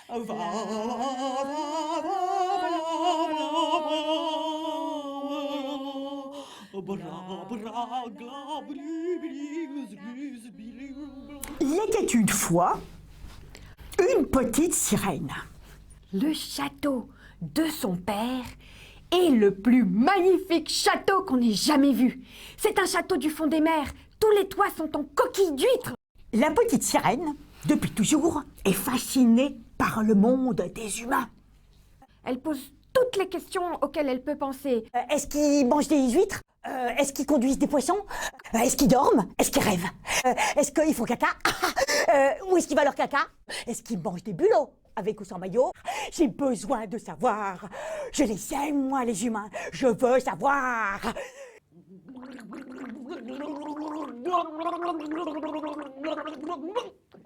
Il était une fois une petite sirène. Le château de son père est le plus magnifique château qu'on ait jamais vu. C'est un château du fond des mers. Tous les toits sont en coquilles d'huîtres. La petite sirène, depuis toujours, est fascinée par le monde des humains. Elle pose toutes les questions auxquelles elle peut penser. Est-ce qu'ils mangent des huîtres? Est-ce qu'ils conduisent des poissons? Est-ce qu'ils dorment? Est-ce qu'ils rêvent? Est-ce qu'ils font caca? Où est-ce qu'ils va leur caca? Est-ce qu'ils mangent des bulots? Avec ou sans maillot? J'ai besoin de savoir. Je les aime, moi, les humains. Je veux savoir.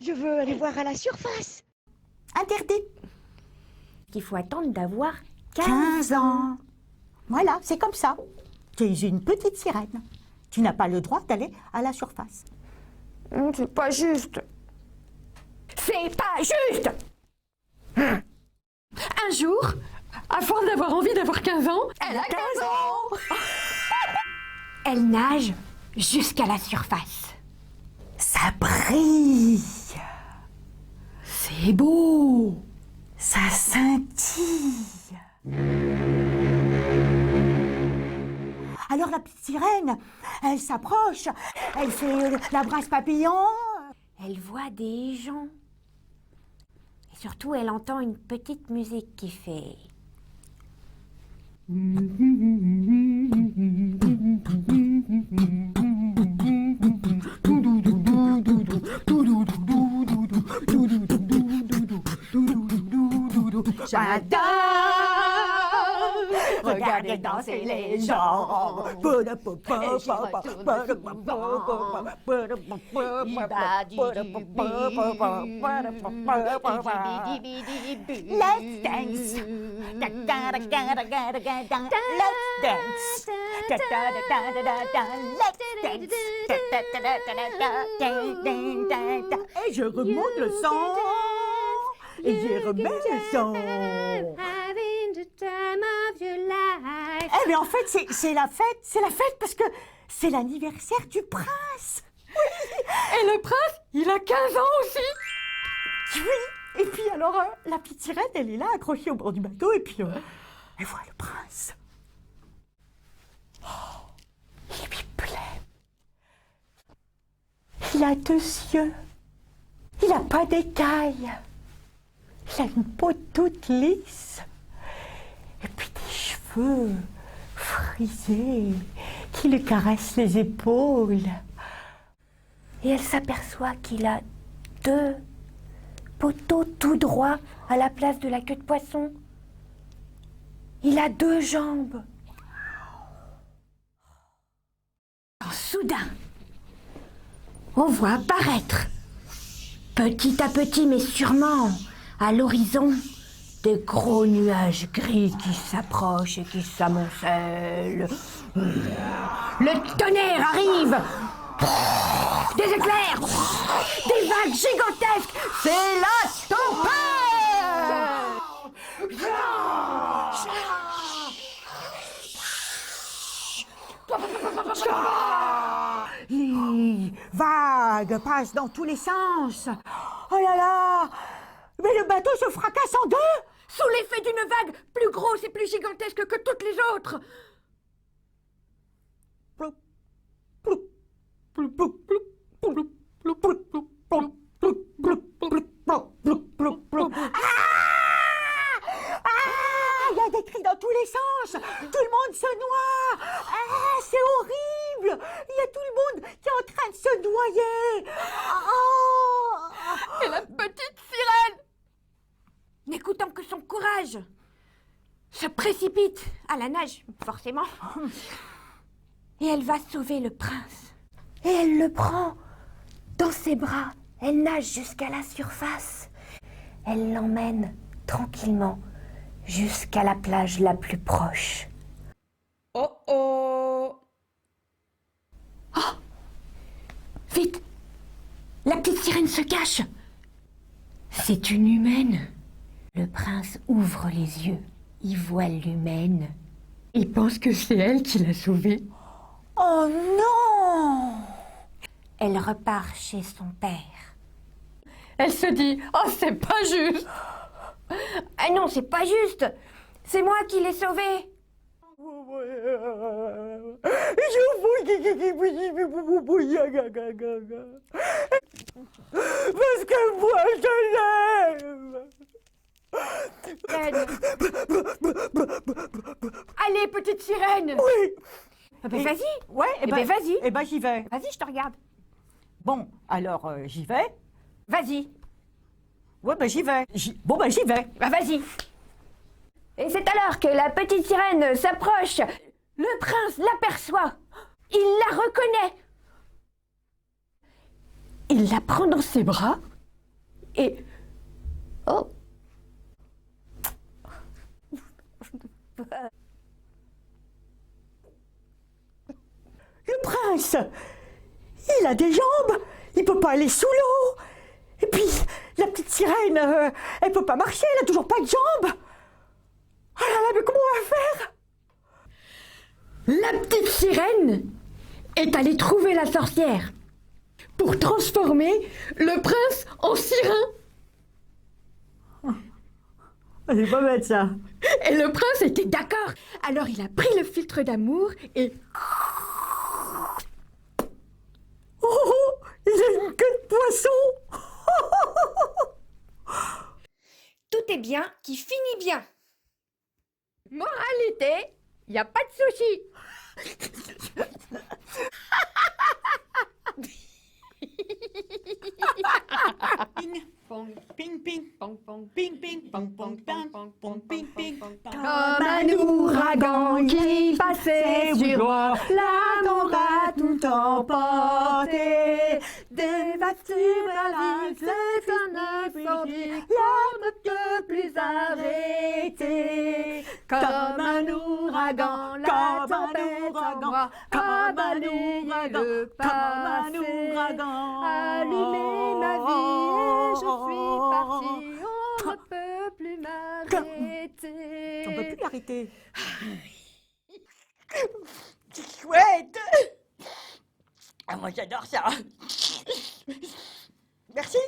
Je veux aller voir à la surface. Interdit. Il faut attendre d'avoir 15 ans. Voilà, c'est comme ça. Tu es une petite sirène. Tu n'as pas le droit d'aller à la surface. C'est pas juste. C'est pas juste. Un jour, à force d'avoir envie d'avoir 15 ans, elle a 15 ans. Elle nage jusqu'à la surface. Ça brille. C'est beau. Ça scintille. Alors la petite sirène, elle s'approche, elle fait la brasse papillon. Elle voit des gens. Et surtout, elle entend une petite musique qui fait... J'adore regarder danser les gens. Let's dance. Let's dance. Et je remonte le son. Et je remets le son. Eh mais en fait, c'est la fête parce que c'est l'anniversaire du prince. Oui. Et le prince, il a 15 ans aussi. Oui. Et puis alors, la petite sirène, elle est là, accrochée au bord du bateau, et puis elle voit le prince. Oh, il lui plaît. Il a 2 yeux. Il n'a pas d'écailles. Il a une peau toute lisse. Et puis des cheveux frisés qui lui caressent les épaules. Et elle s'aperçoit qu'il a 2 poteaux tout droits à la place de la queue de poisson. Il a 2 jambes. Quand soudain, on voit apparaître, petit à petit mais sûrement, à l'horizon, des gros nuages gris qui s'approchent et qui s'amoncellent. Le tonnerre arrive. Des éclairs, des vagues gigantesques. C'est la tempête. Les vagues passent dans tous les sens. Oh là là! Mais le bateau se fracasse en 2! Sous l'effet d'une vague plus grosse et plus gigantesque que toutes les autres. Il y a des cris dans tous les sens. Tout le monde se noie. Ah, c'est horrible. Il y a tout le monde qui est en train de se noyer. Et la petite sirène, n'écoutant que son courage, se précipite à la nage, forcément. Et elle va sauver le prince. Et elle le prend dans ses bras. Elle nage jusqu'à la surface. Elle l'emmène tranquillement jusqu'à la plage la plus proche. Oh oh! Oh! Vite! La petite sirène se cache. C'est une humaine. Le prince ouvre les yeux. Il voit l'humaine. Il pense que c'est elle qui l'a sauvé. Oh non! Elle repart chez son père. Elle se dit « Oh, c'est pas juste !» Ah non, c'est pas juste. C'est moi qui l'ai sauvé. Parce que moi, je l'aime! Allez, petite sirène. Oui! Ah ben, vas-y. Ouais, Eh ben, vas-y. Eh ben, j'y vais. Vas-y, je te regarde. Bon, alors, j'y vais. Vas-y. Ouais, ben, j'y vais. Bon, ben, j'y vais. Bah, vas-y. Et c'est alors que la petite sirène s'approche. Le prince l'aperçoit. Il la reconnaît. Il la prend dans ses bras et... Oh. Le prince, il a des jambes, il peut pas aller sous l'eau. Et puis, la petite sirène, elle peut pas marcher, elle a toujours pas de jambes. Oh là là, mais comment on va faire? La petite sirène est allée trouver la sorcière pour transformer le prince en sirin. C'est pas bête, ça. Et le prince était d'accord. Alors il a pris le filtre d'amour et... Oh, il a une queue de poisson. Tout est bien qui finit bien. Moralité, il n'y a pas de sushi. Ping ping pong pong ping ping pong pong pong pong pong ping ping pong pong. Comme un ouragan qui passait sur la mer a tout emporté. Dévasté la vie, c'est un incendie, l'on ne peut plus arrêter. Comme un ouragan, la tempête s'envoie, a balayé le passé, allumé ma vie et je suis partie, on ne peut plus m'arrêter. On peut plus l'arrêter. C'est chouette. Ah, moi j'adore ça. Merci.